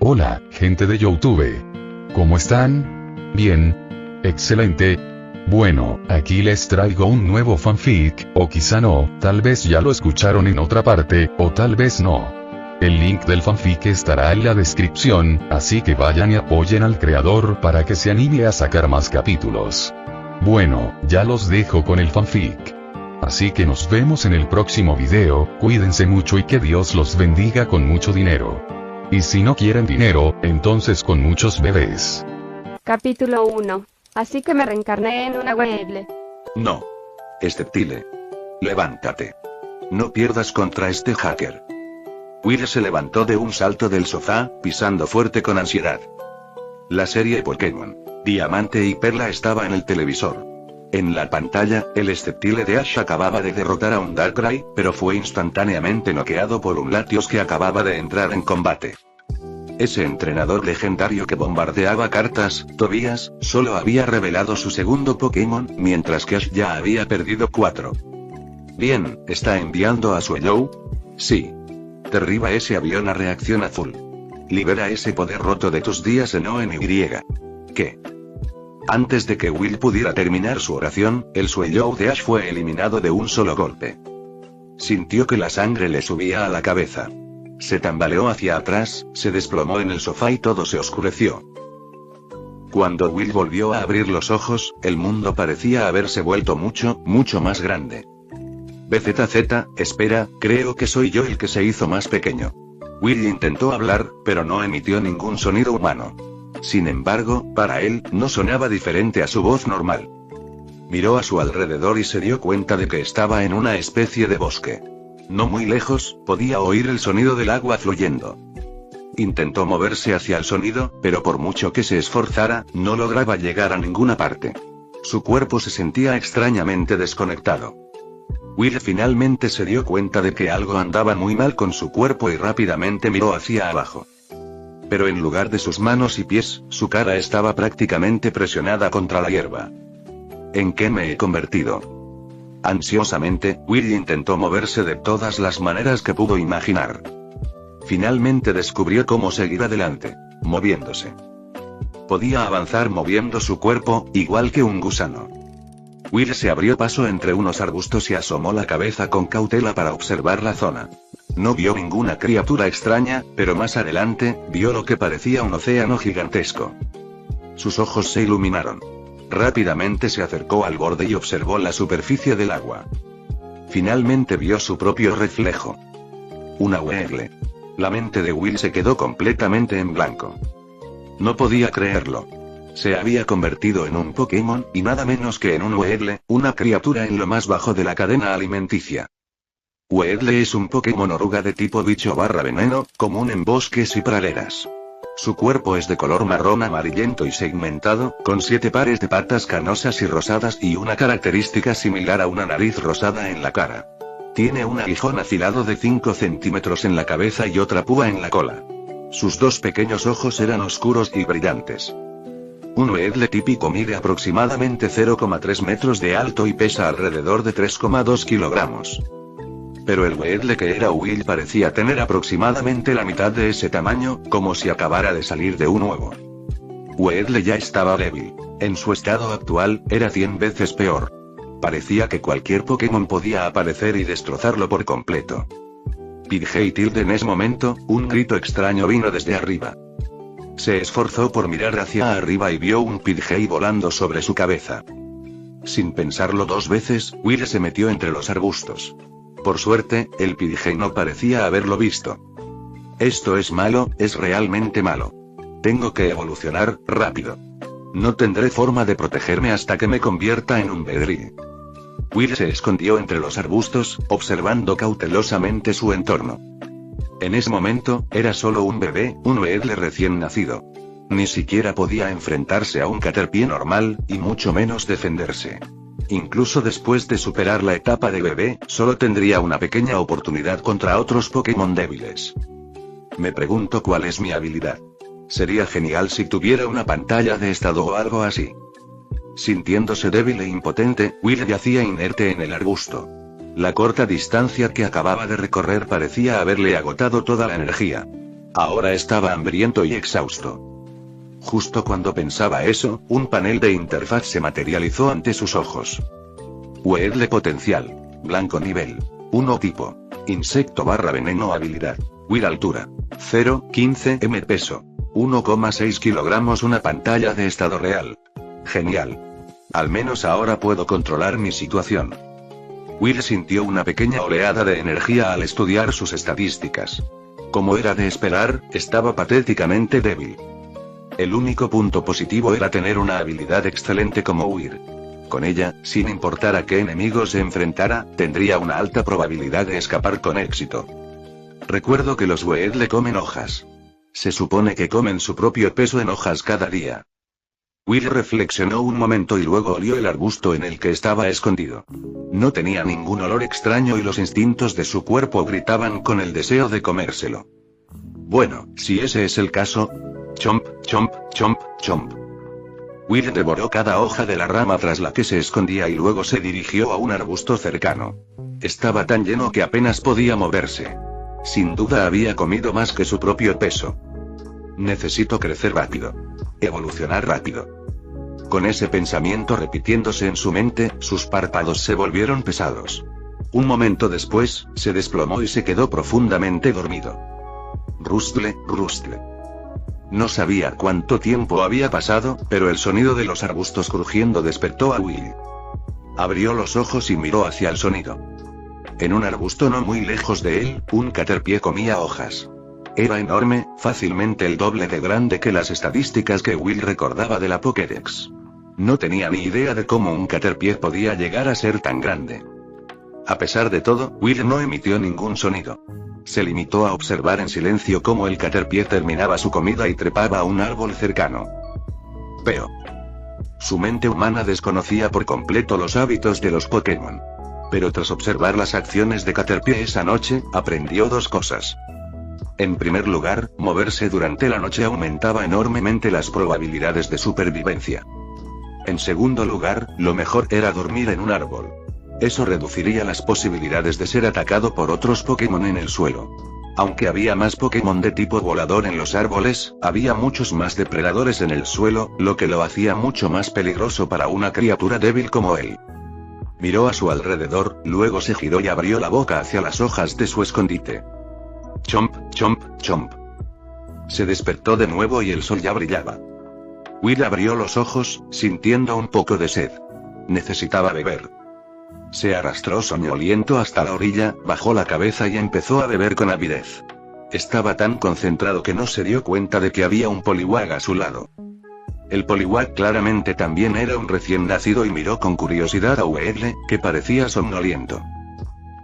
Hola, gente de YouTube. ¿Cómo están? Bien. Excelente. Bueno, aquí les traigo un nuevo fanfic, o quizá no, tal vez ya lo escucharon en otra parte, o tal vez no. El link del fanfic estará en la descripción, así que vayan y apoyen al creador para que se anime a sacar más capítulos. Bueno, ya los dejo con el fanfic. Así que nos vemos en el próximo video, cuídense mucho y que Dios los bendiga con mucho dinero. Y si no quieren dinero, entonces con muchos bebés. Capítulo 1. Así que me reencarné en una Weedle. No. Steptile. Levántate. No pierdas contra este hacker. Will se levantó de un salto del sofá, pisando fuerte con ansiedad. La serie Pokémon Diamante y Perla estaba en el televisor. En la pantalla, el Steptile de Ash acababa de derrotar a un Darkrai, pero fue instantáneamente noqueado por un Latios que acababa de entrar en combate. Ese entrenador legendario que bombardeaba cartas, Tobias, solo había revelado su segundo Pokémon, mientras que Ash ya había perdido 4. Bien, ¿está enviando a Swallow? Sí. Derriba ese avión a reacción azul. Libera ese poder roto de tus días en ONY. ¿Qué? Antes de que Will pudiera terminar su oración, el Swallow de Ash fue eliminado de un solo golpe. Sintió que la sangre le subía a la cabeza. Se tambaleó hacia atrás, se desplomó en el sofá y todo se oscureció. Cuando Will volvió a abrir los ojos, el mundo parecía haberse vuelto mucho, mucho más grande. BZZ, espera, creo que soy yo el que se hizo más pequeño. Will intentó hablar, pero no emitió ningún sonido humano. Sin embargo, para él, no sonaba diferente a su voz normal. Miró a su alrededor y se dio cuenta de que estaba en una especie de bosque. No muy lejos, podía oír el sonido del agua fluyendo. Intentó moverse hacia el sonido, pero por mucho que se esforzara, no lograba llegar a ninguna parte. Su cuerpo se sentía extrañamente desconectado. Will finalmente se dio cuenta de que algo andaba muy mal con su cuerpo y rápidamente miró hacia abajo. Pero en lugar de sus manos y pies, su cara estaba prácticamente presionada contra la hierba. ¿En qué me he convertido? Ansiosamente, Will intentó moverse de todas las maneras que pudo imaginar. Finalmente descubrió cómo seguir adelante, moviéndose. Podía avanzar moviendo su cuerpo, igual que un gusano. Will se abrió paso entre unos arbustos y asomó la cabeza con cautela para observar la zona. No vio ninguna criatura extraña, pero más adelante, vio lo que parecía un océano gigantesco. Sus ojos se iluminaron. Rápidamente se acercó al borde y observó la superficie del agua. Finalmente vio su propio reflejo. Una Weedle. La mente de Will se quedó completamente en blanco. No podía creerlo. Se había convertido en un Pokémon, y nada menos que en un Weedle, una criatura en lo más bajo de la cadena alimenticia. Weedle es un Pokémon oruga de tipo bicho/veneno, común en bosques y praderas. Su cuerpo es de color marrón amarillento y segmentado, con 7 pares de patas canosas y rosadas y una característica similar a una nariz rosada en la cara. Tiene un aguijón afilado de 5 centímetros en la cabeza y otra púa en la cola. Sus 2 pequeños ojos eran oscuros y brillantes. Un Weedle típico mide aproximadamente 0,3 metros de alto y pesa alrededor de 3,2 kilogramos. Pero el Weedle que era Will parecía tener aproximadamente la mitad de ese tamaño, como si acabara de salir de un huevo. Weedle ya estaba débil. En su estado actual, era 100 veces peor. Parecía que cualquier Pokémon podía aparecer y destrozarlo por completo. Pidgey tilde en ese momento, un grito extraño vino desde arriba. Se esforzó por mirar hacia arriba y vio un Pidgey volando sobre su cabeza. Sin pensarlo 2 veces, Will se metió entre los arbustos. Por suerte, el Pidgey no parecía haberlo visto. Esto es malo, es realmente malo. Tengo que evolucionar, rápido. No tendré forma de protegerme hasta que me convierta en un Beedrill. Will se escondió entre los arbustos, observando cautelosamente su entorno. En ese momento, era solo un bebé, un Weedle recién nacido. Ni siquiera podía enfrentarse a un Caterpie normal, y mucho menos defenderse. Incluso después de superar la etapa de bebé, solo tendría una pequeña oportunidad contra otros Pokémon débiles. Me pregunto cuál es mi habilidad. Sería genial si tuviera una pantalla de estado o algo así. Sintiéndose débil e impotente, Will yacía inerte en el arbusto. La corta distancia que acababa de recorrer parecía haberle agotado toda la energía. Ahora estaba hambriento y exhausto. Justo cuando pensaba eso, un panel de interfaz se materializó ante sus ojos. Weedle potencial. Blanco nivel 1 tipo. Insecto / veneno habilidad. Weir altura. 0,15 m peso. 1,6 kilogramos. Una pantalla de estado real. Genial. Al menos ahora puedo controlar mi situación. Will sintió una pequeña oleada de energía al estudiar sus estadísticas. Como era de esperar, estaba patéticamente débil. El único punto positivo era tener una habilidad excelente como huir. Con ella, sin importar a qué enemigo se enfrentara, tendría una alta probabilidad de escapar con éxito. Recuerdo que los Weedle comen hojas. Se supone que comen su propio peso en hojas cada día. Will reflexionó un momento y luego olió el arbusto en el que estaba escondido. No tenía ningún olor extraño y los instintos de su cuerpo gritaban con el deseo de comérselo. Bueno, si ese es el caso... Chomp, chomp, chomp, chomp. Will devoró cada hoja de la rama tras la que se escondía y luego se dirigió a un arbusto cercano. Estaba tan lleno que apenas podía moverse. Sin duda había comido más que su propio peso. Necesito crecer rápido. Evolucionar rápido. Con ese pensamiento repitiéndose en su mente, sus párpados se volvieron pesados. Un momento después, se desplomó y se quedó profundamente dormido. Rustle, rustle. No sabía cuánto tiempo había pasado, pero el sonido de los arbustos crujiendo despertó a Will. Abrió los ojos y miró hacia el sonido. En un arbusto no muy lejos de él, un caterpie comía hojas. Era enorme, fácilmente el doble de grande que las estadísticas que Will recordaba de la Pokédex. No tenía ni idea de cómo un caterpie podía llegar a ser tan grande. A pesar de todo, Will no emitió ningún sonido. Se limitó a observar en silencio cómo el caterpie terminaba su comida y trepaba a un árbol cercano. Pero su mente humana desconocía por completo los hábitos de los Pokémon. Pero tras observar las acciones de Caterpie esa noche, aprendió dos cosas. En primer lugar, moverse durante la noche aumentaba enormemente las probabilidades de supervivencia. En segundo lugar, lo mejor era dormir en un árbol. Eso reduciría las posibilidades de ser atacado por otros Pokémon en el suelo. Aunque había más Pokémon de tipo volador en los árboles, había muchos más depredadores en el suelo, lo que lo hacía mucho más peligroso para una criatura débil como él. Miró a su alrededor, luego se giró y abrió la boca hacia las hojas de su escondite. Chomp, chomp, chomp. Se despertó de nuevo y el sol ya brillaba. Will abrió los ojos, sintiendo un poco de sed. Necesitaba beber. Se arrastró soñoliento hasta la orilla, bajó la cabeza y empezó a beber con avidez. Estaba tan concentrado que no se dio cuenta de que había un Poliwag a su lado. El Poliwag claramente también era un recién nacido y miró con curiosidad a Weedle, que parecía somnoliento.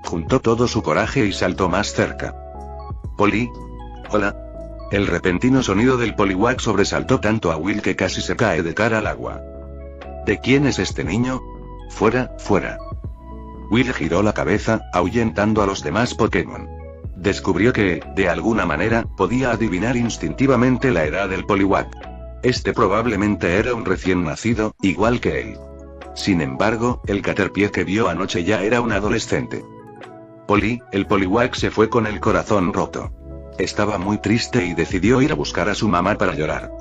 Juntó todo su coraje y saltó más cerca. Poli. Hola. El repentino sonido del Poliwag sobresaltó tanto a Will que casi se cae de cara al agua. ¿De quién es este niño? Fuera, fuera. Will giró la cabeza, ahuyentando a los demás Pokémon. Descubrió que, de alguna manera, podía adivinar instintivamente la edad del Poliwag. Este probablemente era un recién nacido, igual que él. Sin embargo, el Caterpie que vio anoche ya era un adolescente. Poli, el Poliwag se fue con el corazón roto. Estaba muy triste y decidió ir a buscar a su mamá para llorar.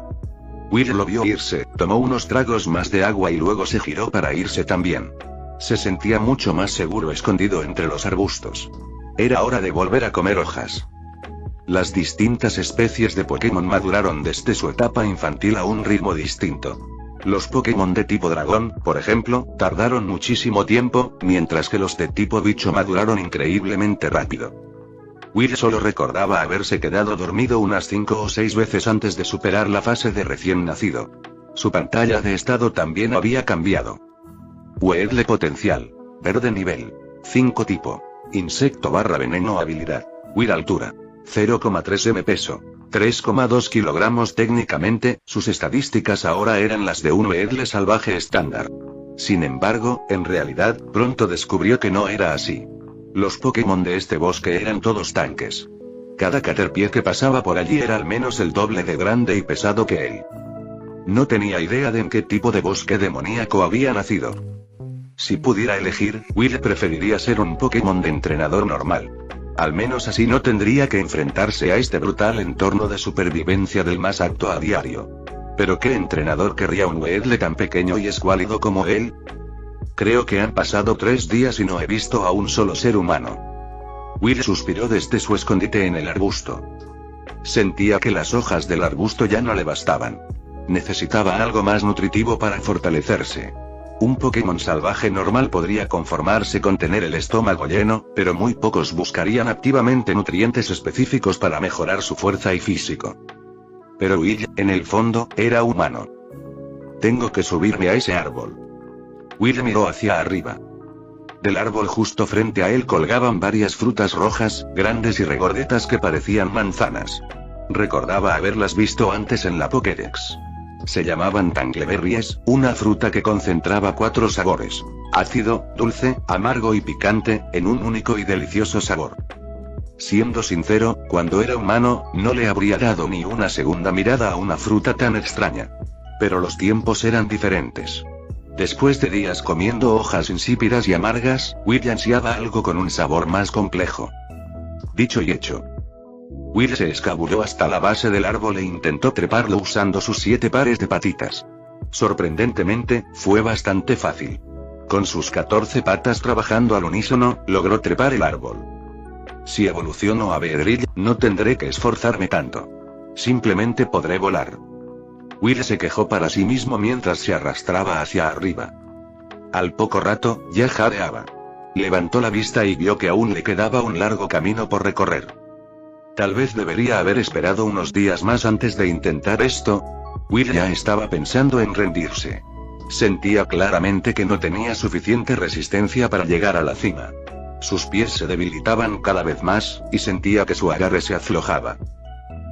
Will lo vio irse, tomó unos tragos más de agua y luego se giró para irse también. Se sentía mucho más seguro escondido entre los arbustos. Era hora de volver a comer hojas. Las distintas especies de Pokémon maduraron desde su etapa infantil a un ritmo distinto. Los Pokémon de tipo dragón, por ejemplo, tardaron muchísimo tiempo, mientras que los de tipo bicho maduraron increíblemente rápido. Will solo recordaba haberse quedado dormido unas 5 o 6 veces antes de superar la fase de recién nacido. Su pantalla de estado también había cambiado. Weedle potencial. Verde nivel 5 tipo. Insecto / veneno habilidad. Will altura. 0,3 m peso. 3,2 kilogramos técnicamente, sus estadísticas ahora eran las de un Weedle salvaje estándar. Sin embargo, en realidad, pronto descubrió que no era así. Los Pokémon de este bosque eran todos tanques. Cada Caterpie que pasaba por allí era al menos el doble de grande y pesado que él. No tenía idea de en qué tipo de bosque demoníaco había nacido. Si pudiera elegir, Will preferiría ser un Pokémon de entrenador normal. Al menos así no tendría que enfrentarse a este brutal entorno de supervivencia del más apto a diario. ¿Pero qué entrenador querría un Weedle tan pequeño y escuálido como él? Creo que han pasado 3 días y no he visto a un solo ser humano. Will suspiró desde su escondite en el arbusto. Sentía que las hojas del arbusto ya no le bastaban. Necesitaba algo más nutritivo para fortalecerse. Un Pokémon salvaje normal podría conformarse con tener el estómago lleno, pero muy pocos buscarían activamente nutrientes específicos para mejorar su fuerza y físico. Pero Will, en el fondo, era humano. Tengo que subirme a ese árbol. Will miró hacia arriba. Del árbol justo frente a él colgaban varias frutas rojas, grandes y regordetas que parecían manzanas. Recordaba haberlas visto antes en la Pokédex. Se llamaban Tangleberries, una fruta que concentraba 4 sabores: ácido, dulce, amargo y picante, en un único y delicioso sabor. Siendo sincero, cuando era humano, no le habría dado ni una segunda mirada a una fruta tan extraña. Pero los tiempos eran diferentes. Después de días comiendo hojas insípidas y amargas, Will ansiaba algo con un sabor más complejo. Dicho y hecho. Will se escabulló hasta la base del árbol e intentó treparlo usando sus 7 pares de patitas. Sorprendentemente, fue bastante fácil. Con sus 14 patas trabajando al unísono, logró trepar el árbol. Si evoluciono a Beedrill, no tendré que esforzarme tanto. Simplemente podré volar. Will se quejó para sí mismo mientras se arrastraba hacia arriba. Al poco rato, ya jadeaba. Levantó la vista y vio que aún le quedaba un largo camino por recorrer. Tal vez debería haber esperado unos días más antes de intentar esto. Will ya estaba pensando en rendirse. Sentía claramente que no tenía suficiente resistencia para llegar a la cima. Sus pies se debilitaban cada vez más, y sentía que su agarre se aflojaba.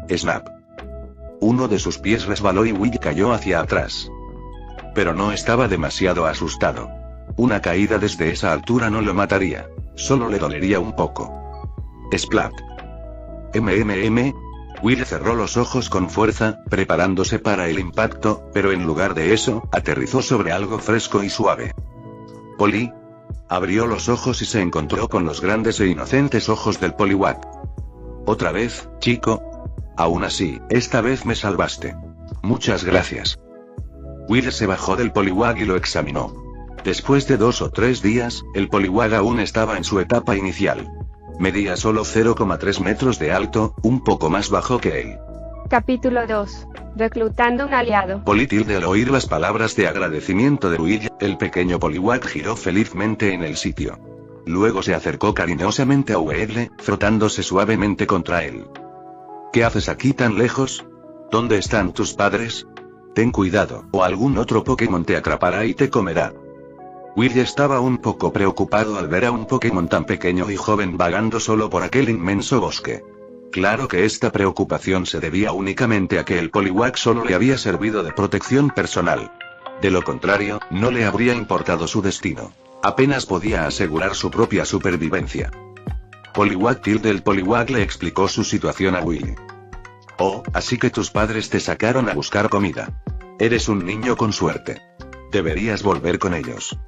Snap. Uno de sus pies resbaló y Will cayó hacia atrás. Pero no estaba demasiado asustado. Una caída desde esa altura no lo mataría, solo le dolería un poco. Splat. Will cerró los ojos con fuerza, preparándose para el impacto, pero en lugar de eso, aterrizó sobre algo fresco y suave. Poli. Abrió los ojos y se encontró con los grandes e inocentes ojos del Poliwag. ¿Otra vez, chico? Aún así, esta vez me salvaste. Muchas gracias. Will se bajó del Poliwag y lo examinó. Después de 2 o 3 días, el Poliwag aún estaba en su etapa inicial. Medía solo 0,3 metros de alto, un poco más bajo que él. Capítulo 2. Reclutando un aliado. Politilde al oír las palabras de agradecimiento de Will, el pequeño Poliwag giró felizmente en el sitio. Luego se acercó cariñosamente a Weedle, frotándose suavemente contra él. ¿Qué haces aquí tan lejos? ¿Dónde están tus padres? Ten cuidado, o algún otro Pokémon te atrapará y te comerá. Will estaba un poco preocupado al ver a un Pokémon tan pequeño y joven vagando solo por aquel inmenso bosque. Claro que esta preocupación se debía únicamente a que el Poliwag solo le había servido de protección personal. De lo contrario, no le habría importado su destino. Apenas podía asegurar su propia supervivencia. Poliwag tilde el Poliwag le explicó su situación a Will. Oh, así que tus padres te sacaron a buscar comida. Eres un niño con suerte. Deberías volver con ellos.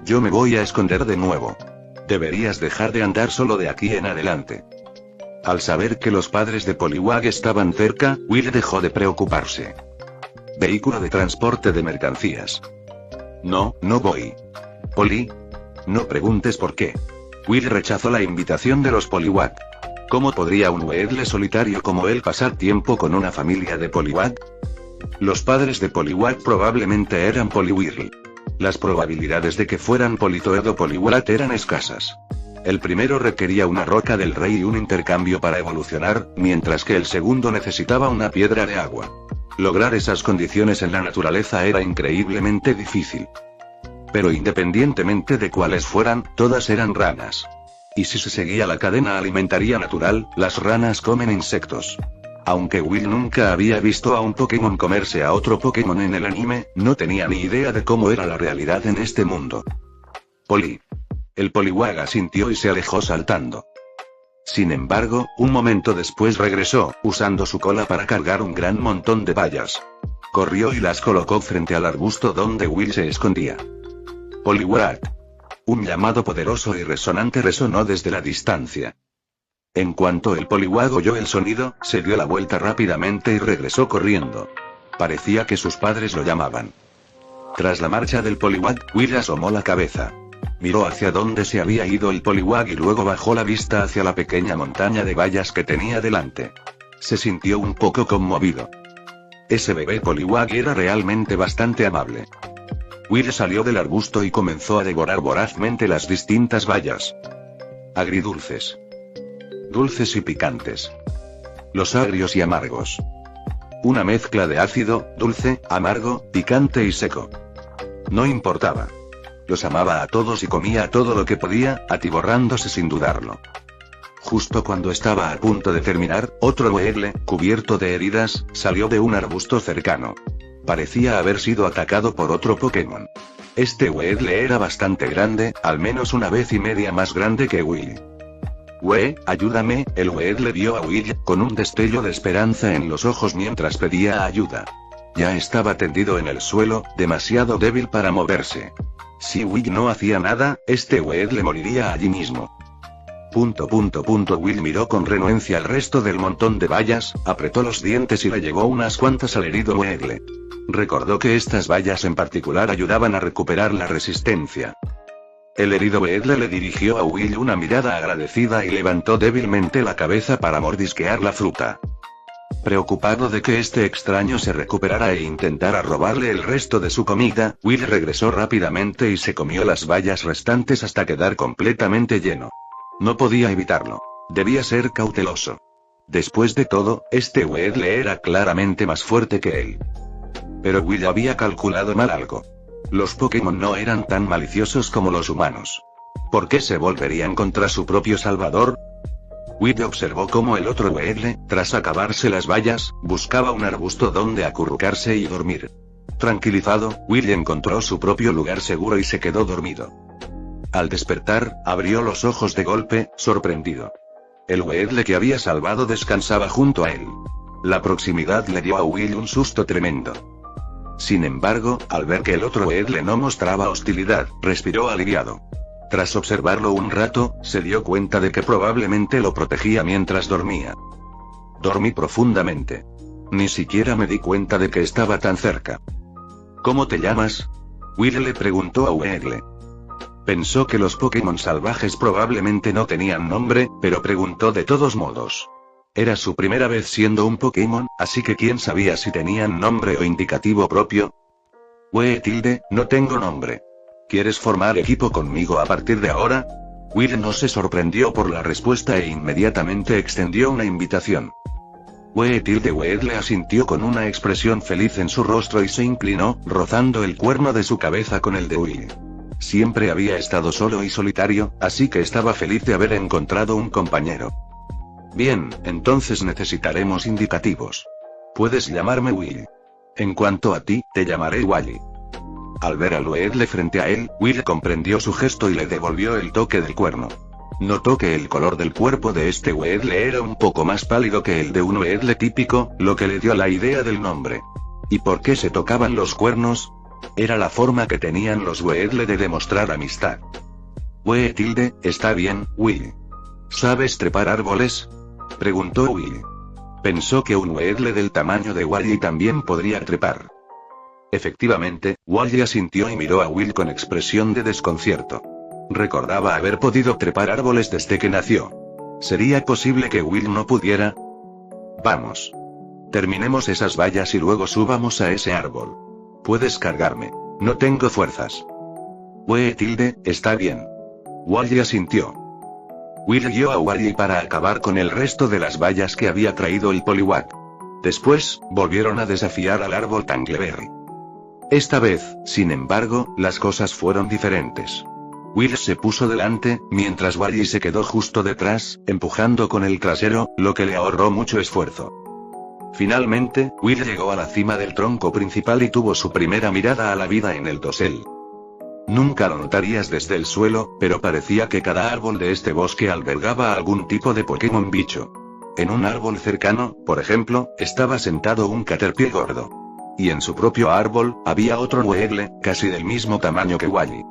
Yo me voy a esconder de nuevo. Deberías dejar de andar solo de aquí en adelante. Al saber que los padres de Poliwag estaban cerca, Will dejó de preocuparse. Vehículo de transporte de mercancías. No, no voy. Poli. No preguntes por qué. Will rechazó la invitación de los Poliwag. ¿Cómo podría un Weedle solitario como él pasar tiempo con una familia de Poliwag? Los padres de Poliwag probablemente eran Poliwhirl. Las probabilidades de que fueran Politoed o Poliwrat eran escasas. El primero requería una roca del rey y un intercambio para evolucionar, mientras que el segundo necesitaba una piedra de agua. Lograr esas condiciones en la naturaleza era increíblemente difícil. Pero independientemente de cuáles fueran, todas eran ranas. Y si se seguía la cadena alimentaria natural, las ranas comen insectos. Aunque Will nunca había visto a un Pokémon comerse a otro Pokémon en el anime, no tenía ni idea de cómo era la realidad en este mundo. Poli. El Poliwag asintió y se alejó saltando. Sin embargo, un momento después regresó, usando su cola para cargar un gran montón de bayas. Corrió y las colocó frente al arbusto donde Will se escondía. Poliwrat. Un llamado poderoso y resonante resonó desde la distancia. En cuanto el Poliwag oyó el sonido, se dio la vuelta rápidamente y regresó corriendo. Parecía que sus padres lo llamaban. Tras la marcha del Poliwag, Will asomó la cabeza. Miró hacia donde se había ido el Poliwag y luego bajó la vista hacia la pequeña montaña de bayas que tenía delante. Se sintió un poco conmovido. Ese bebé Poliwag era realmente bastante amable. Will salió del arbusto y comenzó a devorar vorazmente las distintas bayas. Agridulces. Dulces y picantes. Los agrios y amargos. Una mezcla de ácido, dulce, amargo, picante y seco. No importaba. Los amaba a todos y comía todo lo que podía, atiborrándose sin dudarlo. Justo cuando estaba a punto de terminar, otro Weedle, cubierto de heridas, salió de un arbusto cercano. Parecía haber sido atacado por otro Pokémon. Este Weedle era bastante grande, al menos una vez y media más grande que Will. Ayúdame, el Weedle vio a Will, con un destello de esperanza en los ojos mientras pedía ayuda. Ya estaba tendido en el suelo, demasiado débil para moverse. Si Will no hacía nada, este Weedle moriría allí mismo. Will miró con renuencia al resto del montón de bayas, apretó los dientes y le llevó unas cuantas al herido Weedle. Recordó que estas bayas en particular ayudaban a recuperar la resistencia. El herido Weedle le dirigió a Will una mirada agradecida y levantó débilmente la cabeza para mordisquear la fruta. Preocupado de que este extraño se recuperara e intentara robarle el resto de su comida, Will regresó rápidamente y se comió las bayas restantes hasta quedar completamente lleno. No podía evitarlo. Debía ser cauteloso. Después de todo, este Weedle era claramente más fuerte que él. Pero Will había calculado mal algo. Los Pokémon no eran tan maliciosos como los humanos. ¿Por qué se volverían contra su propio salvador? Will observó cómo el otro Weedle, tras acabarse las bayas, buscaba un arbusto donde acurrucarse y dormir. Tranquilizado, Will encontró su propio lugar seguro y se quedó dormido. Al despertar, abrió los ojos de golpe, sorprendido. El Weedle que había salvado descansaba junto a él. La proximidad le dio a Will un susto tremendo. Sin embargo, al ver que el otro Weedle no mostraba hostilidad, respiró aliviado. Tras observarlo un rato, se dio cuenta de que probablemente lo protegía mientras dormía. Dormí profundamente. Ni siquiera me di cuenta de que estaba tan cerca. ¿Cómo te llamas? Will le preguntó a Weedle. Pensó que los Pokémon salvajes probablemente no tenían nombre, pero preguntó de todos modos. Era su primera vez siendo un Pokémon, así que quién sabía si tenían nombre o indicativo propio. No tengo nombre. ¿Quieres formar equipo conmigo a partir de ahora? Will no se sorprendió por la respuesta e inmediatamente extendió una invitación. Weedle asintió con una expresión feliz en su rostro y se inclinó, rozando el cuerno de su cabeza con el de Will. Siempre había estado solo y solitario, así que estaba feliz de haber encontrado un compañero. Bien, entonces necesitaremos indicativos. Puedes llamarme Will. En cuanto a ti, te llamaré Wally. Al ver al Weedle frente a él, Will comprendió su gesto y le devolvió el toque del cuerno. Notó que el color del cuerpo de este Weedle era un poco más pálido que el de un Weedle típico, lo que le dio la idea del nombre. ¿Y por qué se tocaban los cuernos? Era la forma que tenían los Weedle de demostrar amistad. Está bien, Will. ¿Sabes trepar árboles? Preguntó Will. Pensó que un Weedle del tamaño de Wally también podría trepar. Efectivamente, Wally asintió y miró a Will con expresión de desconcierto. Recordaba haber podido trepar árboles desde que nació. ¿Sería posible que Will no pudiera? Vamos. Terminemos esas bayas y luego subamos a ese árbol. Puedes cargarme. No tengo fuerzas. Está bien. Wally asintió. Will guió a Wally para acabar con el resto de las bayas que había traído el Poliwag. Después, volvieron a desafiar al árbol Tangleberry. Esta vez, sin embargo, las cosas fueron diferentes. Will se puso delante, mientras Wally se quedó justo detrás, empujando con el trasero, lo que le ahorró mucho esfuerzo. Finalmente, Will llegó a la cima del tronco principal y tuvo su primera mirada a la vida en el dosel. Nunca lo notarías desde el suelo, pero parecía que cada árbol de este bosque albergaba algún tipo de Pokémon bicho. En un árbol cercano, por ejemplo, estaba sentado un Caterpie gordo. Y en su propio árbol, había otro Weedle, casi del mismo tamaño que Wally.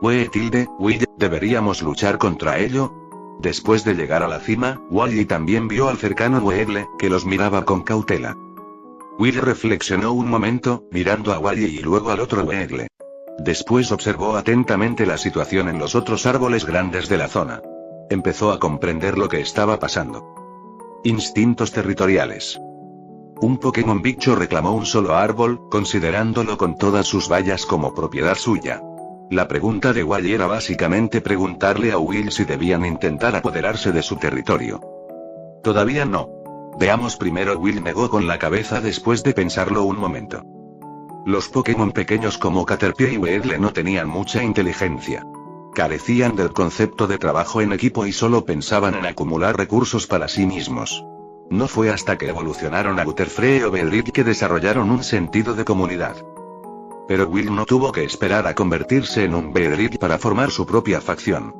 Will, ¿deberíamos luchar contra ello? Después de llegar a la cima, Wally también vio al cercano Weedle, que los miraba con cautela. Will reflexionó un momento, mirando a Wally y luego al otro Weedle. Después observó atentamente la situación en los otros árboles grandes de la zona. Empezó a comprender lo que estaba pasando. Instintos territoriales. Un Pokémon bicho reclamó un solo árbol, considerándolo con todas sus vallas como propiedad suya. La pregunta de Wally era básicamente preguntarle a Will si debían intentar apoderarse de su territorio. Todavía no. Veamos primero. Will negó con la cabeza después de pensarlo un momento. Los Pokémon pequeños como Caterpie y Weedle no tenían mucha inteligencia. Carecían del concepto de trabajo en equipo y solo pensaban en acumular recursos para sí mismos. No fue hasta que evolucionaron a Butterfree o Beedrill que desarrollaron un sentido de comunidad. Pero Will no tuvo que esperar a convertirse en un Beedrill para formar su propia facción.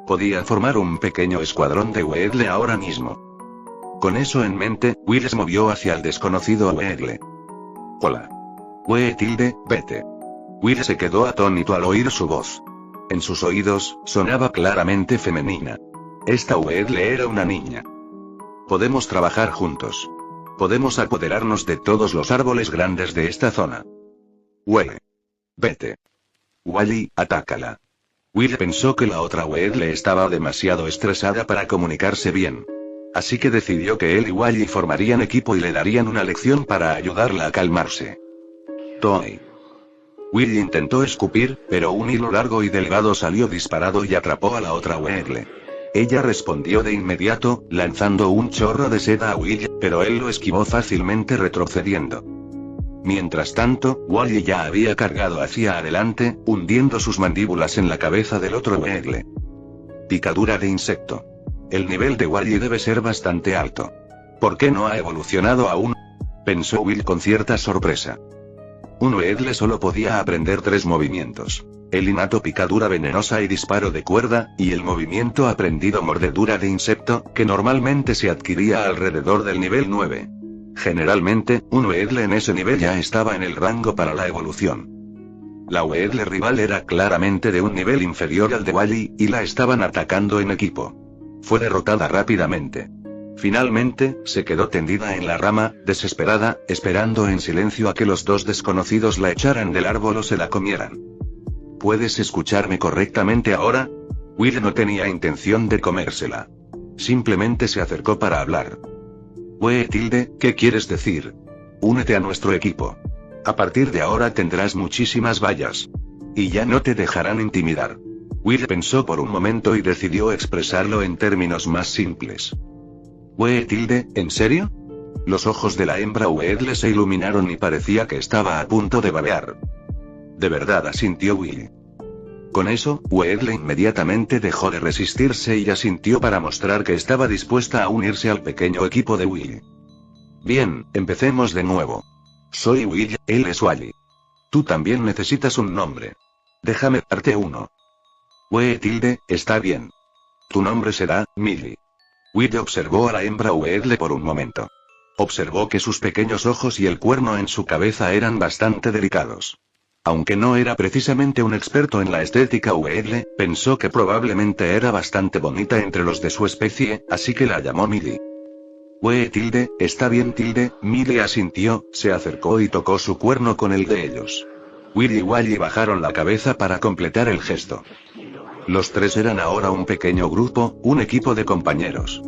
Podía formar un pequeño escuadrón de Weedle ahora mismo. Con eso en mente, Will se movió hacia el desconocido Weedle. Hola. Vete. Will se quedó atónito al oír su voz. En sus oídos, sonaba claramente femenina. Esta Weedle era una niña. Podemos trabajar juntos. Podemos apoderarnos de todos los árboles grandes de esta zona. Vete. Wally, atácala. Will pensó que la otra Weedle estaba demasiado estresada para comunicarse bien. Así que decidió que él y Wally formarían equipo y le darían una lección para ayudarla a calmarse. Toei. Will intentó escupir, pero un hilo largo y delgado salió disparado y atrapó a la otra Weedle. Ella respondió de inmediato, lanzando un chorro de seda a Will, pero él lo esquivó fácilmente retrocediendo. Mientras tanto, Wally ya había cargado hacia adelante, hundiendo sus mandíbulas en la cabeza del otro Weedle. Picadura de insecto. El nivel de Wally debe ser bastante alto. ¿Por qué no ha evolucionado aún? Pensó Will con cierta sorpresa. Un Weedle solo podía aprender 3 movimientos. El innato picadura venenosa y disparo de cuerda, y el movimiento aprendido mordedura de insecto, que normalmente se adquiría alrededor del nivel 9. Generalmente, un Weedle en ese nivel ya estaba en el rango para la evolución. La Weedle rival era claramente de un nivel inferior al de Wally, y la estaban atacando en equipo. Fue derrotada rápidamente. Finalmente, se quedó tendida en la rama, desesperada, esperando en silencio a que los dos desconocidos la echaran del árbol o se la comieran. ¿Puedes escucharme correctamente ahora? Will no tenía intención de comérsela. Simplemente se acercó para hablar. ¿Qué quieres decir? Únete a nuestro equipo. A partir de ahora tendrás muchísimas vallas. Y ya no te dejarán intimidar. Will pensó por un momento y decidió expresarlo en términos más simples. ¿En serio? Los ojos de la hembra Weedle se iluminaron y parecía que estaba a punto de babear. De verdad, asintió Will. Con eso, Weedle inmediatamente dejó de resistirse y asintió para mostrar que estaba dispuesta a unirse al pequeño equipo de Will. Bien, empecemos de nuevo. Soy Will, él es Wally. Tú también necesitas un nombre. Déjame darte uno. Está bien. Tu nombre será Millie. Will observó a la hembra Weedle por un momento. Observó que sus pequeños ojos y el cuerno en su cabeza eran bastante delicados. Aunque no era precisamente un experto en la estética Weedle, pensó que probablemente era bastante bonita entre los de su especie, así que la llamó Millie. Está bien. Millie asintió, se acercó y tocó su cuerno con el de ellos. Will y Wally bajaron la cabeza para completar el gesto. Los tres eran ahora un pequeño grupo, un equipo de compañeros.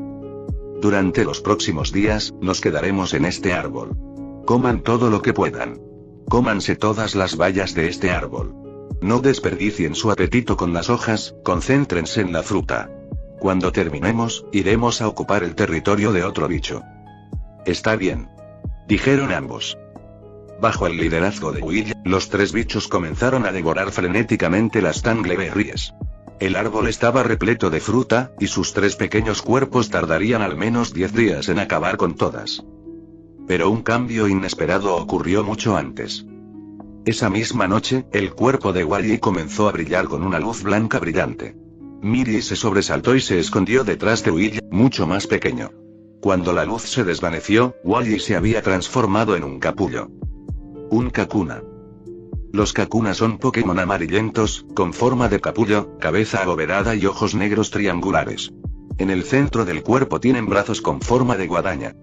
Durante los próximos días, nos quedaremos en este árbol. Coman todo lo que puedan. Cómanse todas las bayas de este árbol. No desperdicien su apetito con las hojas, concéntrense en la fruta. Cuando terminemos, iremos a ocupar el territorio de otro bicho. Está bien. Dijeron ambos. Bajo el liderazgo de Will, los 3 bichos comenzaron a devorar frenéticamente las Tangleberries. El árbol estaba repleto de fruta, y sus 3 pequeños cuerpos tardarían al menos 10 días en acabar con todas. Pero un cambio inesperado ocurrió mucho antes. Esa misma noche, el cuerpo de Wally comenzó a brillar con una luz blanca brillante. Millie se sobresaltó y se escondió detrás de Will, mucho más pequeño. Cuando la luz se desvaneció, Wally se había transformado en un capullo. Un Kakuna. Los Kakuna son Pokémon amarillentos, con forma de capullo, cabeza abovedada y ojos negros triangulares. En el centro del cuerpo tienen brazos con forma de guadaña.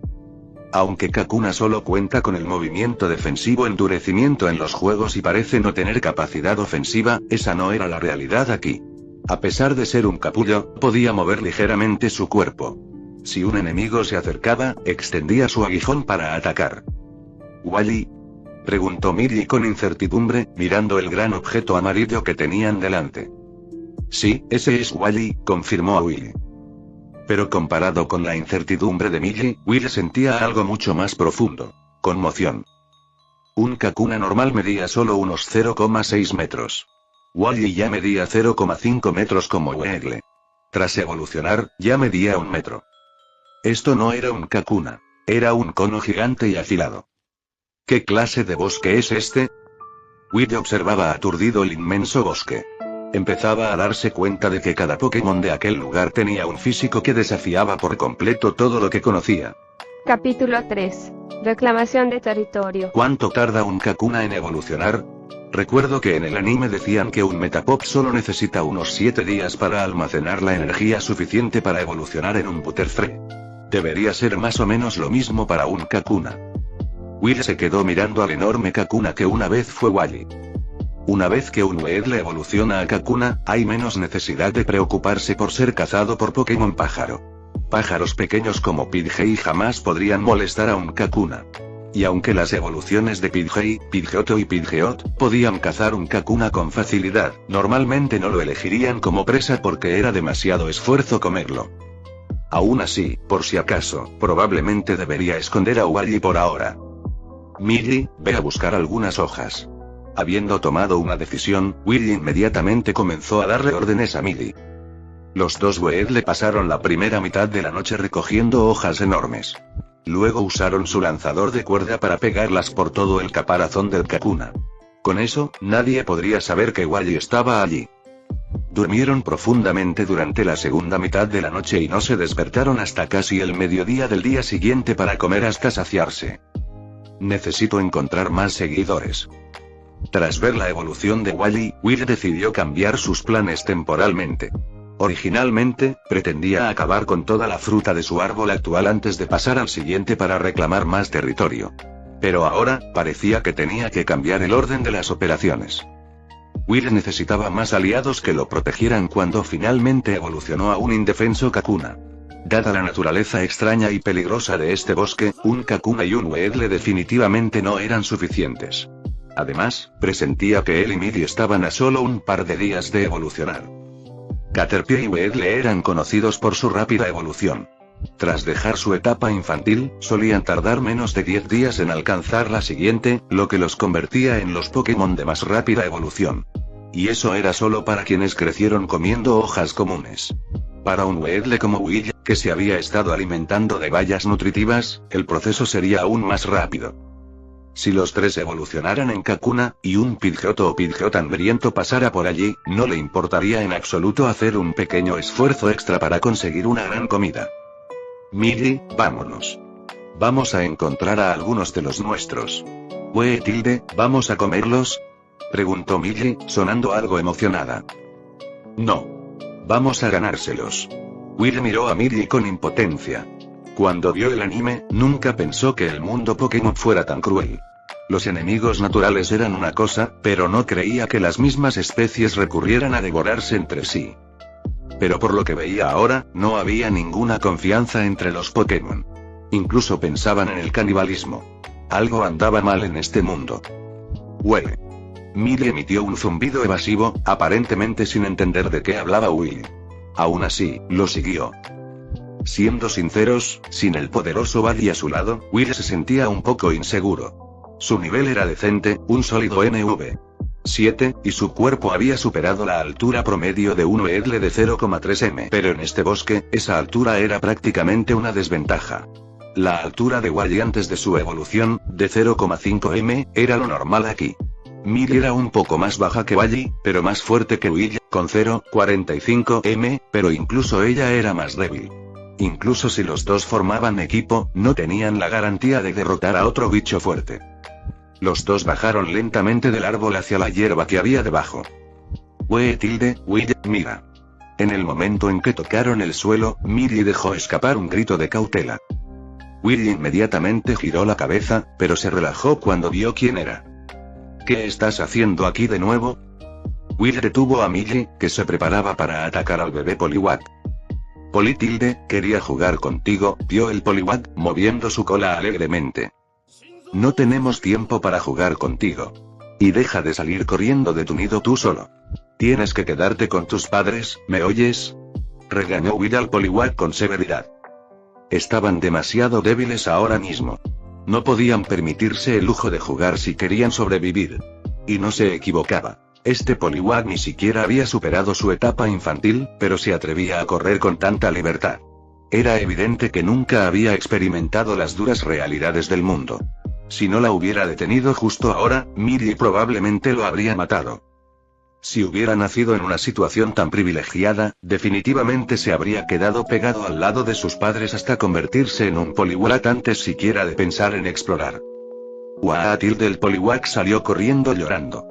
Aunque Kakuna solo cuenta con el movimiento defensivo endurecimiento en los juegos y parece no tener capacidad ofensiva, esa no era la realidad aquí. A pesar de ser un capullo, podía mover ligeramente su cuerpo. Si un enemigo se acercaba, extendía su aguijón para atacar. ¿Wally?, preguntó Millie con incertidumbre, mirando el gran objeto amarillo que tenían delante. Sí, ese es Wally, confirmó Will. Pero comparado con la incertidumbre de Millie, Will sentía algo mucho más profundo: conmoción. Un Kakuna normal medía solo unos 0,6 metros. Wally ya medía 0,5 metros como Weagle. Tras evolucionar, ya medía 1 metro. Esto no era un Kakuna. Era un cono gigante y afilado. ¿Qué clase de bosque es este? Will observaba aturdido el inmenso bosque. Empezaba a darse cuenta de que cada Pokémon de aquel lugar tenía un físico que desafiaba por completo todo lo que conocía. Capítulo 3. Reclamación de territorio. ¿Cuánto tarda un Kakuna en evolucionar? Recuerdo que en el anime decían que un Metapod solo necesita unos 7 días para almacenar la energía suficiente para evolucionar en un Butterfree. Debería ser más o menos lo mismo para un Kakuna. Will se quedó mirando al enorme Kakuna que una vez fue Wally. Una vez que un Weagle evoluciona a Kakuna, hay menos necesidad de preocuparse por ser cazado por Pokémon pájaro. Pájaros pequeños como Pidgey jamás podrían molestar a un Kakuna. Y aunque las evoluciones de Pidgey, Pidgeotto y Pidgeot podían cazar un Kakuna con facilidad, normalmente no lo elegirían como presa porque era demasiado esfuerzo comerlo. Aún así, por si acaso, probablemente debería esconder a Wally por ahora. Millie, ve a buscar algunas hojas. Habiendo tomado una decisión, Will inmediatamente comenzó a darle órdenes a Millie. Los dos Weagle pasaron la primera mitad de la noche recogiendo hojas enormes. Luego usaron su lanzador de cuerda para pegarlas por todo el caparazón del Kakuna. Con eso, nadie podría saber que Wally estaba allí. Durmieron profundamente durante la segunda mitad de la noche y no se despertaron hasta casi el mediodía del día siguiente para comer hasta saciarse. Necesito encontrar más seguidores. Tras ver la evolución de Wally, Will decidió cambiar sus planes temporalmente. Originalmente, pretendía acabar con toda la fruta de su árbol actual antes de pasar al siguiente para reclamar más territorio. Pero ahora, parecía que tenía que cambiar el orden de las operaciones. Will necesitaba más aliados que lo protegieran cuando finalmente evolucionó a un indefenso Kakuna. Dada la naturaleza extraña y peligrosa de este bosque, un Kakuna y un Weagle definitivamente no eran suficientes. Además, presentía que él y Millie estaban a solo un par de días de evolucionar. Caterpie y Weagle eran conocidos por su rápida evolución. Tras dejar su etapa infantil, solían tardar menos de 10 días en alcanzar la siguiente, lo que los convertía en los Pokémon de más rápida evolución. Y eso era solo para quienes crecieron comiendo hojas comunes. Para un Weagle como Will, que se había estado alimentando de bayas nutritivas, el proceso sería aún más rápido. Si los tres evolucionaran en Kakuna, y un Pidgeotto o Pidgeot hambriento pasara por allí, no le importaría en absoluto hacer un pequeño esfuerzo extra para conseguir una gran comida. Millie, vámonos. Vamos a encontrar a algunos de los nuestros. ¿Vamos a comerlos?, preguntó Millie, sonando algo emocionada. No. Vamos a ganárselos. Will miró a Millie con impotencia. Cuando vio el anime, nunca pensó que el mundo Pokémon fuera tan cruel. Los enemigos naturales eran una cosa, pero no creía que las mismas especies recurrieran a devorarse entre sí. Pero por lo que veía ahora, no había ninguna confianza entre los Pokémon. Incluso pensaban en el canibalismo. Algo andaba mal en este mundo. Huele. Millie emitió un zumbido evasivo, aparentemente sin entender de qué hablaba Will. Aún así, lo siguió. Siendo sinceros, sin el poderoso Buddy a su lado, Will se sentía un poco inseguro. Su nivel era decente, un sólido NV7, y su cuerpo había superado la altura promedio de un Weagle de 0,3 m. Pero en este bosque, esa altura era prácticamente una desventaja. La altura de Wally antes de su evolución, de 0,5 m, era lo normal aquí. Millie era un poco más baja que Wally, pero más fuerte que Will, con 0,45 m, pero incluso ella era más débil. Incluso si los dos formaban equipo, no tenían la garantía de derrotar a otro bicho fuerte. Los dos bajaron lentamente del árbol hacia la hierba que había debajo. Will, mira. En el momento en que tocaron el suelo, Millie dejó escapar un grito de cautela. Will inmediatamente giró la cabeza, pero se relajó cuando vio quién era. ¿Qué estás haciendo aquí de nuevo? Will detuvo a Millie, que se preparaba para atacar al bebé Poliwag. Politilde, quería jugar contigo, dio el Poliwag, moviendo su cola alegremente. No tenemos tiempo para jugar contigo. Y deja de salir corriendo de tu nido tú solo. Tienes que quedarte con tus padres, ¿me oyes? Regañó Will al Poliwag con severidad. Estaban demasiado débiles ahora mismo. No podían permitirse el lujo de jugar si querían sobrevivir. Y no se equivocaba. Este Poliwag ni siquiera había superado su etapa infantil, pero se atrevía a correr con tanta libertad. Era evidente que nunca había experimentado las duras realidades del mundo. Si no la hubiera detenido justo ahora, Millie probablemente lo habría matado. Si hubiera nacido en una situación tan privilegiada, definitivamente se habría quedado pegado al lado de sus padres hasta convertirse en un Poliwag antes siquiera de pensar en explorar. Tilde el Poliwag salió corriendo llorando.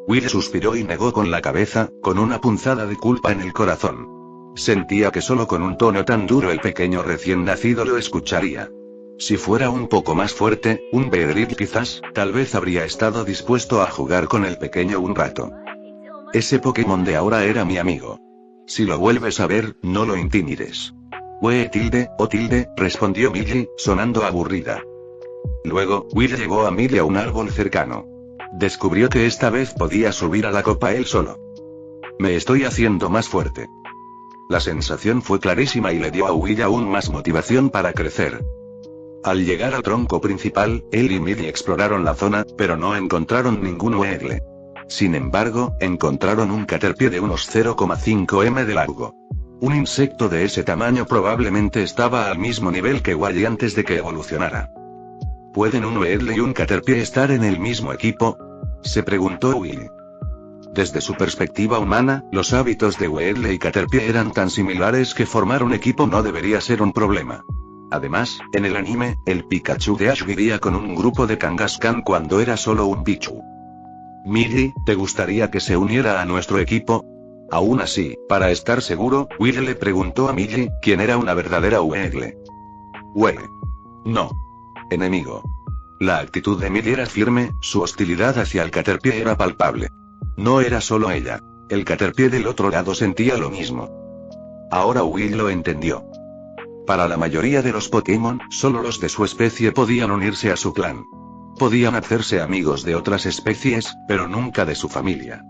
Will suspiró y negó con la cabeza, con una punzada de culpa en el corazón. Sentía que solo con un tono tan duro el pequeño recién nacido lo escucharía. Si fuera un poco más fuerte, un Beedrill quizás, tal vez habría estado dispuesto a jugar con el pequeño un rato. Ese Pokémon de ahora era mi amigo. Si lo vuelves a ver, no lo intimides. Tilde, respondió Millie, sonando aburrida. Luego, Will llevó a Millie a un árbol cercano. Descubrió que esta vez podía subir a la copa él solo. Me estoy haciendo más fuerte. La sensación fue clarísima y le dio a Will aún más motivación para crecer. Al llegar al tronco principal, él y Millie exploraron la zona, pero no encontraron ningún Weagle. Sin embargo, encontraron un Caterpie de unos 0,5 m de largo. Un insecto de ese tamaño probablemente estaba al mismo nivel que Wally antes de que evolucionara. ¿Pueden un Weagle y un Caterpie estar en el mismo equipo? Se preguntó Will. Desde su perspectiva humana, los hábitos de Weagle y Caterpie eran tan similares que formar un equipo no debería ser un problema. Además, en el anime, el Pikachu de Ash vivía con un grupo de Kangaskhan cuando era solo un Pichu. Millie, ¿te gustaría que se uniera a nuestro equipo? Aún así, para estar seguro, Will le preguntó a Millie, ¿quién era una verdadera Weagle? No. Enemigo. La actitud de Millie era firme, su hostilidad hacia el Caterpie era palpable. No era solo ella. El Caterpie del otro lado sentía lo mismo. Ahora Will lo entendió. Para la mayoría de los Pokémon, solo los de su especie podían unirse a su clan. Podían hacerse amigos de otras especies, pero nunca de su familia.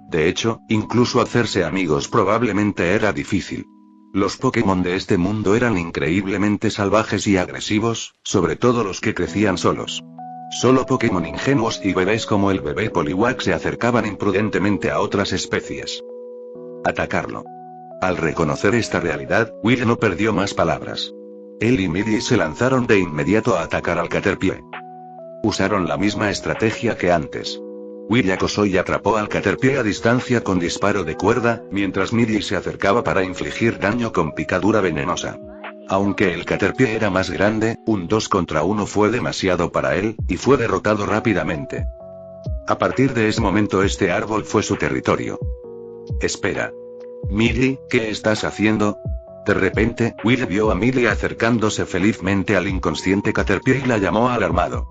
De hecho, incluso hacerse amigos probablemente era difícil. Los Pokémon de este mundo eran increíblemente salvajes y agresivos, sobre todo los que crecían solos. Solo Pokémon ingenuos y bebés como el bebé Poliwag se acercaban imprudentemente a otras especies. Atacarlo. Al reconocer esta realidad, Will no perdió más palabras. Él y Millie se lanzaron de inmediato a atacar al Caterpie. Usaron la misma estrategia que antes. Will acosó y atrapó al Caterpie a distancia con disparo de cuerda, mientras Millie se acercaba para infligir daño con picadura venenosa. Aunque el Caterpie era más grande, un 2 contra 1 fue demasiado para él, y fue derrotado rápidamente. A partir de ese momento este árbol fue su territorio. Espera. Millie, ¿qué estás haciendo? De repente, Will vio a Millie acercándose felizmente al inconsciente Caterpie y la llamó alarmado.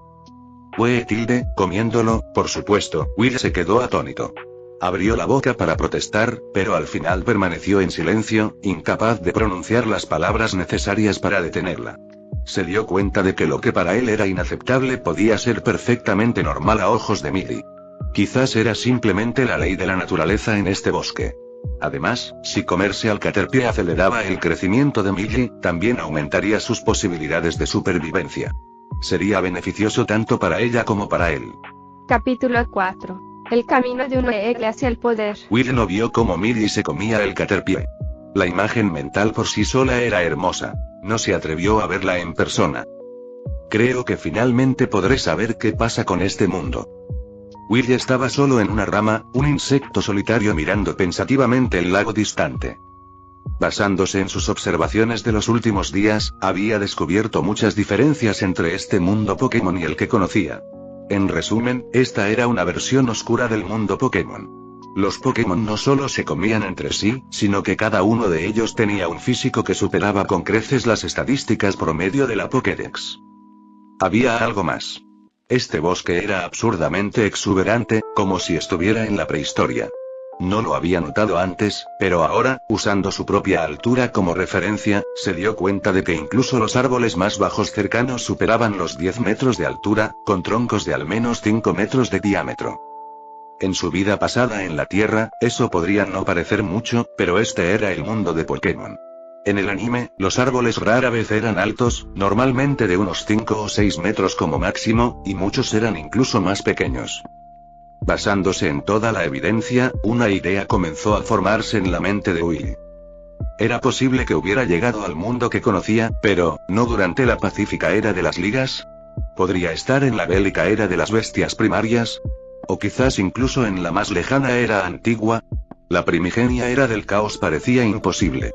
Comiéndolo, por supuesto. Will se quedó atónito. Abrió la boca para protestar, pero al final permaneció en silencio, incapaz de pronunciar las palabras necesarias para detenerla. Se dio cuenta de que lo que para él era inaceptable podía ser perfectamente normal a ojos de Millie. Quizás era simplemente la ley de la naturaleza en este bosque. Además, si comerse al Caterpie aceleraba el crecimiento de Millie, también aumentaría sus posibilidades de supervivencia. Sería beneficioso tanto para ella como para él. Capítulo 4. El camino de un Weagle hacia el poder. Will no vio cómo Millie se comía el Caterpie. La imagen mental por sí sola era hermosa. No se atrevió a verla en persona. Creo que finalmente podré saber qué pasa con este mundo. Will estaba solo en una rama, un insecto solitario mirando pensativamente el lago distante. Basándose en sus observaciones de los últimos días, había descubierto muchas diferencias entre este mundo Pokémon y el que conocía. En resumen, esta era una versión oscura del mundo Pokémon. Los Pokémon no solo se comían entre sí, sino que cada uno de ellos tenía un físico que superaba con creces las estadísticas promedio de la Pokédex. Había algo más. Este bosque era absurdamente exuberante, como si estuviera en la prehistoria. No lo había notado antes, pero ahora, usando su propia altura como referencia, se dio cuenta de que incluso los árboles más bajos cercanos superaban los 10 metros de altura, con troncos de al menos 5 metros de diámetro. En su vida pasada en la Tierra, eso podría no parecer mucho, pero este era el mundo de Pokémon. En el anime, los árboles rara vez eran altos, normalmente de unos 5 o 6 metros como máximo, y muchos eran incluso más pequeños. Basándose en toda la evidencia, una idea comenzó a formarse en la mente de Willy. Era posible que hubiera llegado al mundo que conocía, pero, ¿no durante la pacífica era de las ligas? ¿Podría estar en la bélica era de las bestias primarias? ¿O quizás incluso en la más lejana era antigua? La primigenia era del caos parecía imposible.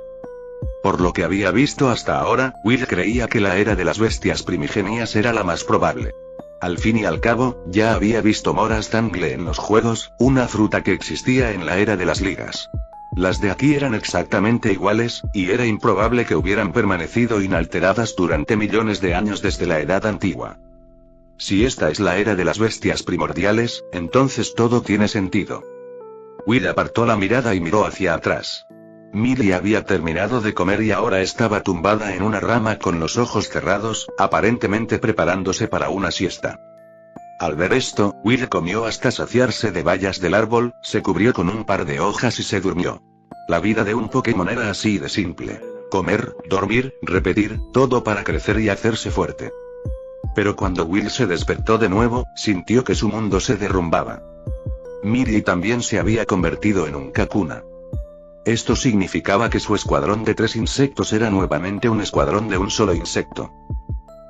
Por lo que había visto hasta ahora, Will creía que la era de las bestias primigenias era la más probable. Al fin y al cabo, ya había visto Moras Tangle en los juegos, una fruta que existía en la era de las ligas. Las de aquí eran exactamente iguales, y era improbable que hubieran permanecido inalteradas durante millones de años desde la edad antigua. Si esta es la era de las bestias primordiales, entonces todo tiene sentido. Will apartó la mirada y miró hacia atrás. Millie había terminado de comer y ahora estaba tumbada en una rama con los ojos cerrados, aparentemente preparándose para una siesta. Al ver esto, Will comió hasta saciarse de bayas del árbol, se cubrió con un par de hojas y se durmió. La vida de un Pokémon era así de simple. Comer, dormir, repetir, todo para crecer y hacerse fuerte. Pero cuando Will se despertó de nuevo, sintió que su mundo se derrumbaba. Millie también se había convertido en un Kakuna. Esto significaba que su escuadrón de 3 insectos era nuevamente un escuadrón de un solo insecto.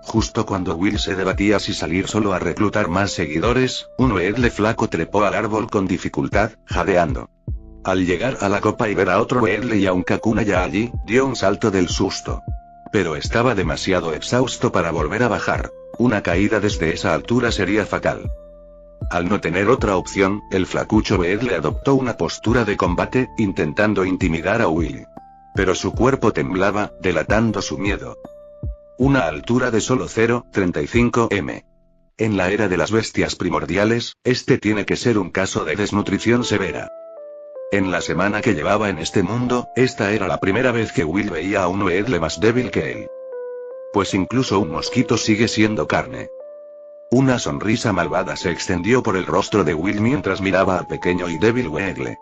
Justo cuando Will se debatía si salir solo a reclutar más seguidores, un Weedle flaco trepó al árbol con dificultad, jadeando. Al llegar a la copa y ver a otro Weedle y a un Kakuna ya allí, dio un salto del susto. Pero estaba demasiado exhausto para volver a bajar. Una caída desde esa altura sería fatal. Al no tener otra opción, el flacucho Weedle adoptó una postura de combate, intentando intimidar a Will. Pero su cuerpo temblaba, delatando su miedo. Una altura de solo 0,35 m. En la era de las bestias primordiales, este tiene que ser un caso de desnutrición severa. En la semana que llevaba en este mundo, esta era la primera vez que Will veía a un Weedle más débil que él. Pues incluso un mosquito sigue siendo carne. Una sonrisa malvada se extendió por el rostro de Will mientras miraba al pequeño y débil Weedle.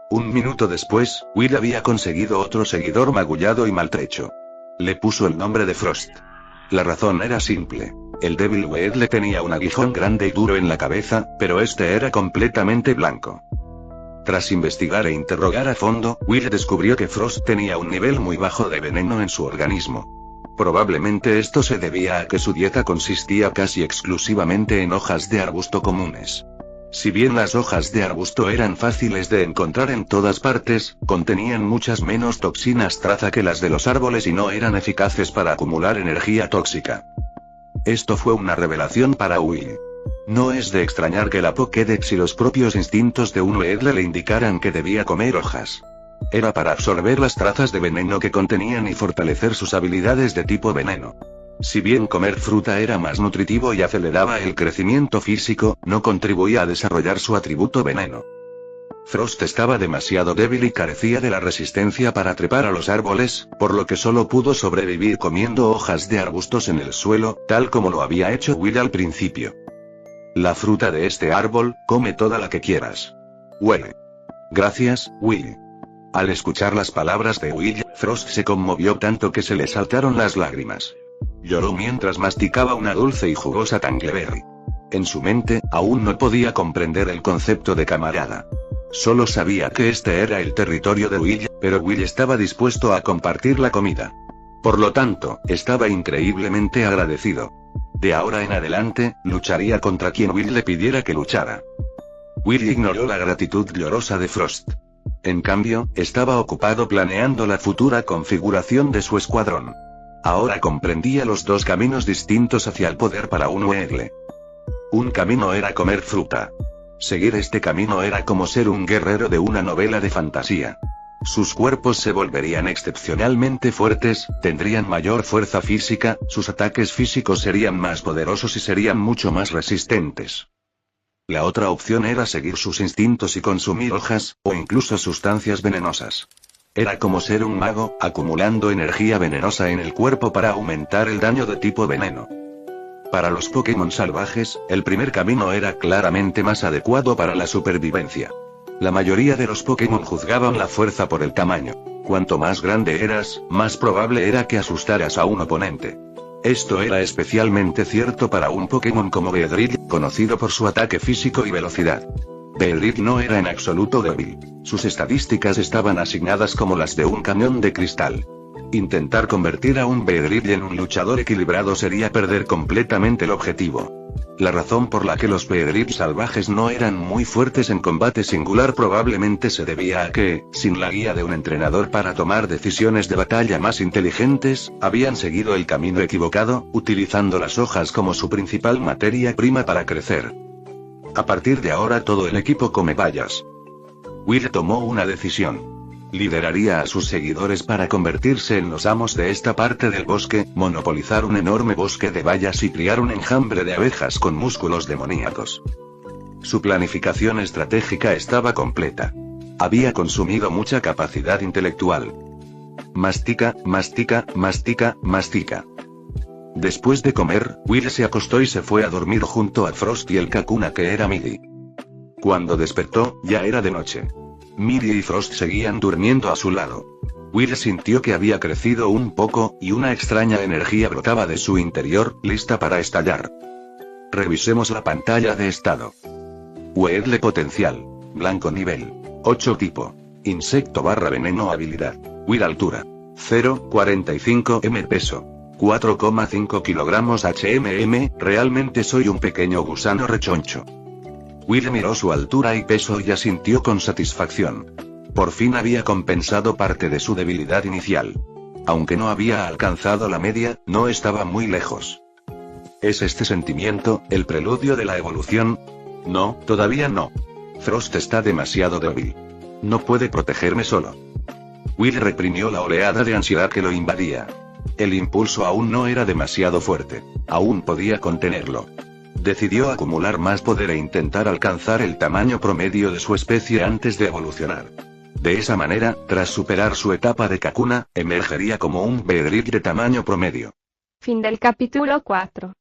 Un minuto después, Will había conseguido otro seguidor magullado y maltrecho. Le puso el nombre de Frost. La razón era simple. El débil Weedle tenía un aguijón grande y duro en la cabeza, pero este era completamente blanco. Tras investigar e interrogar a fondo, Will descubrió que Frost tenía un nivel muy bajo de veneno en su organismo. Probablemente esto se debía a que su dieta consistía casi exclusivamente en hojas de arbusto comunes. Si bien las hojas de arbusto eran fáciles de encontrar en todas partes, contenían muchas menos toxinas traza que las de los árboles y no eran eficaces para acumular energía tóxica. Esto fue una revelación para Will. No es de extrañar que la Pokédex y los propios instintos de un Weedle le indicaran que debía comer hojas. Era para absorber las trazas de veneno que contenían y fortalecer sus habilidades de tipo veneno. Si bien comer fruta era más nutritivo y aceleraba el crecimiento físico, no contribuía a desarrollar su atributo veneno. Frost estaba demasiado débil y carecía de la resistencia para trepar a los árboles, por lo que solo pudo sobrevivir comiendo hojas de arbustos en el suelo, tal como lo había hecho Will al principio. La fruta de este árbol, come toda la que quieras. Huele. Gracias, Will. Al escuchar las palabras de Will, Frost se conmovió tanto que se le saltaron las lágrimas. Lloró mientras masticaba una dulce y jugosa Tangleberry. En su mente, aún no podía comprender el concepto de camarada. Solo sabía que este era el territorio de Will, pero Will estaba dispuesto a compartir la comida. Por lo tanto, estaba increíblemente agradecido. De ahora en adelante, lucharía contra quien Will le pidiera que luchara. Will ignoró la gratitud llorosa de Frost. En cambio, estaba ocupado planeando la futura configuración de su escuadrón. Ahora comprendía los dos caminos distintos hacia el poder para un Weedle. Un camino era comer fruta. Seguir este camino era como ser un guerrero de una novela de fantasía. Sus cuerpos se volverían excepcionalmente fuertes, tendrían mayor fuerza física, sus ataques físicos serían más poderosos y serían mucho más resistentes. La otra opción era seguir sus instintos y consumir hojas, o incluso sustancias venenosas. Era como ser un mago, acumulando energía venenosa en el cuerpo para aumentar el daño de tipo veneno. Para los Pokémon salvajes, el primer camino era claramente más adecuado para la supervivencia. La mayoría de los Pokémon juzgaban la fuerza por el tamaño. Cuanto más grande eras, más probable era que asustaras a un oponente. Esto era especialmente cierto para un Pokémon como Beedrill, conocido por su ataque físico y velocidad. Beedrill no era en absoluto débil. Sus estadísticas estaban asignadas como las de un cañón de cristal. Intentar convertir a un Beedrill en un luchador equilibrado sería perder completamente el objetivo. La razón por la que los Beedrill salvajes no eran muy fuertes en combate singular probablemente se debía a que, sin la guía de un entrenador para tomar decisiones de batalla más inteligentes, habían seguido el camino equivocado, utilizando las hojas como su principal materia prima para crecer. A partir de ahora todo el equipo come bayas. Will tomó una decisión. Lideraría a sus seguidores para convertirse en los amos de esta parte del bosque, monopolizar un enorme bosque de bayas y criar un enjambre de abejas con músculos demoníacos. Su planificación estratégica estaba completa. Había consumido mucha capacidad intelectual. Mastica, mastica, mastica, mastica. Después de comer, Will se acostó y se fue a dormir junto a Frost y el Kakuna que era Midi. Cuando despertó, ya era de noche. Midi y Frost seguían durmiendo a su lado. Will sintió que había crecido un poco, y una extraña energía brotaba de su interior, lista para estallar. Revisemos la pantalla de estado. Weedle potencial. Blanco nivel 8 tipo. Insecto / veneno habilidad. Will altura. 0,45 m peso. 4,5 kilogramos HMM, realmente soy un pequeño gusano rechoncho. Will miró su altura y peso y asintió con satisfacción. Por fin había compensado parte de su debilidad inicial. Aunque no había alcanzado la media, no estaba muy lejos. ¿Es este sentimiento el preludio de la evolución? No, todavía no. Frost está demasiado débil. No puede protegerme solo. Will reprimió la oleada de ansiedad que lo invadía. El impulso aún no era demasiado fuerte. Aún podía contenerlo. Decidió acumular más poder e intentar alcanzar el tamaño promedio de su especie antes de evolucionar. De esa manera, tras superar su etapa de Kakuna, emergería como un Beedrill de tamaño promedio. Fin del capítulo 4.